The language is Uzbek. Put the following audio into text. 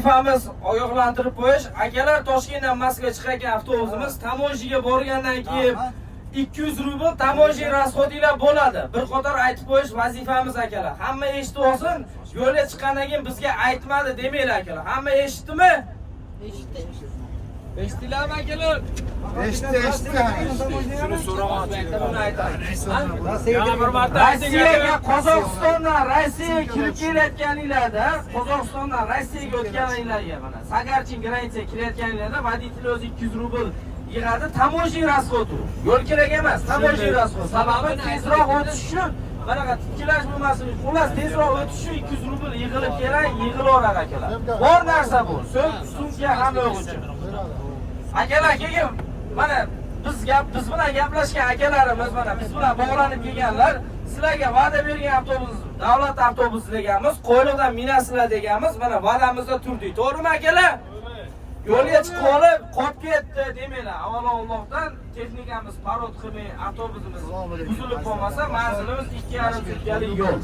Vazifamiz ogohlantirib qo'yish. Akalar Toshkentdan Moskvaga chiqayotgan avtobusimiz tamojiga borgandan keyin 200 rubl tamoji rasxodinglar bo'ladi. Bir qator aytib qo'yish vazifamiz akalar. Hamma eshitib olsin. Yo'lga chiqqandan keyin bizga aytmadi demanglar akalar. Hamma eshitdimi? Eshitdi. Eshitdilarmi akalar? Eshitdi. Shuni so'ramoqchiman. Buni aytaman. Rossiyaga Qozog'istondan Rossiyaga kirib kelayotganinglarda, Qozog'istondan Rossiyaga o'tganinglarga mana Sagarchin granitsiyaga kelayotganinglarda voditelь o'zi 200 rubl yig'adi. Tamoji rasxodi. Yo'l kerak emas, tamoji rasxodi. Sababi tezroq o'tish uchun qanaqa tikkilash bo'lmasin. Xullas tezroq o'tish uchun 200 rubl yig'ilib kerak, yig'ilaverar akalar. Bor narsa bu. Sumka ham yo'q uchun. Akalar keyin mana biz bilan gaplashgan akalarimiz mana biz bilan bog'lanib kelganlar, sizlarga va'da bergan avtobus davlat avtobusi deganmiz, qo'yliqdan minasizlar deganmiz, mana va'damizda turdik. To'g'rimi akalar? Yo'lga chiqib olib, qolib ketdi demanglar. Avvalo Allohdan texnikamiz parod qilmay, avtobusimiz buzilib qolmasa, manzilimiz 2,5 sutkalik yo'l.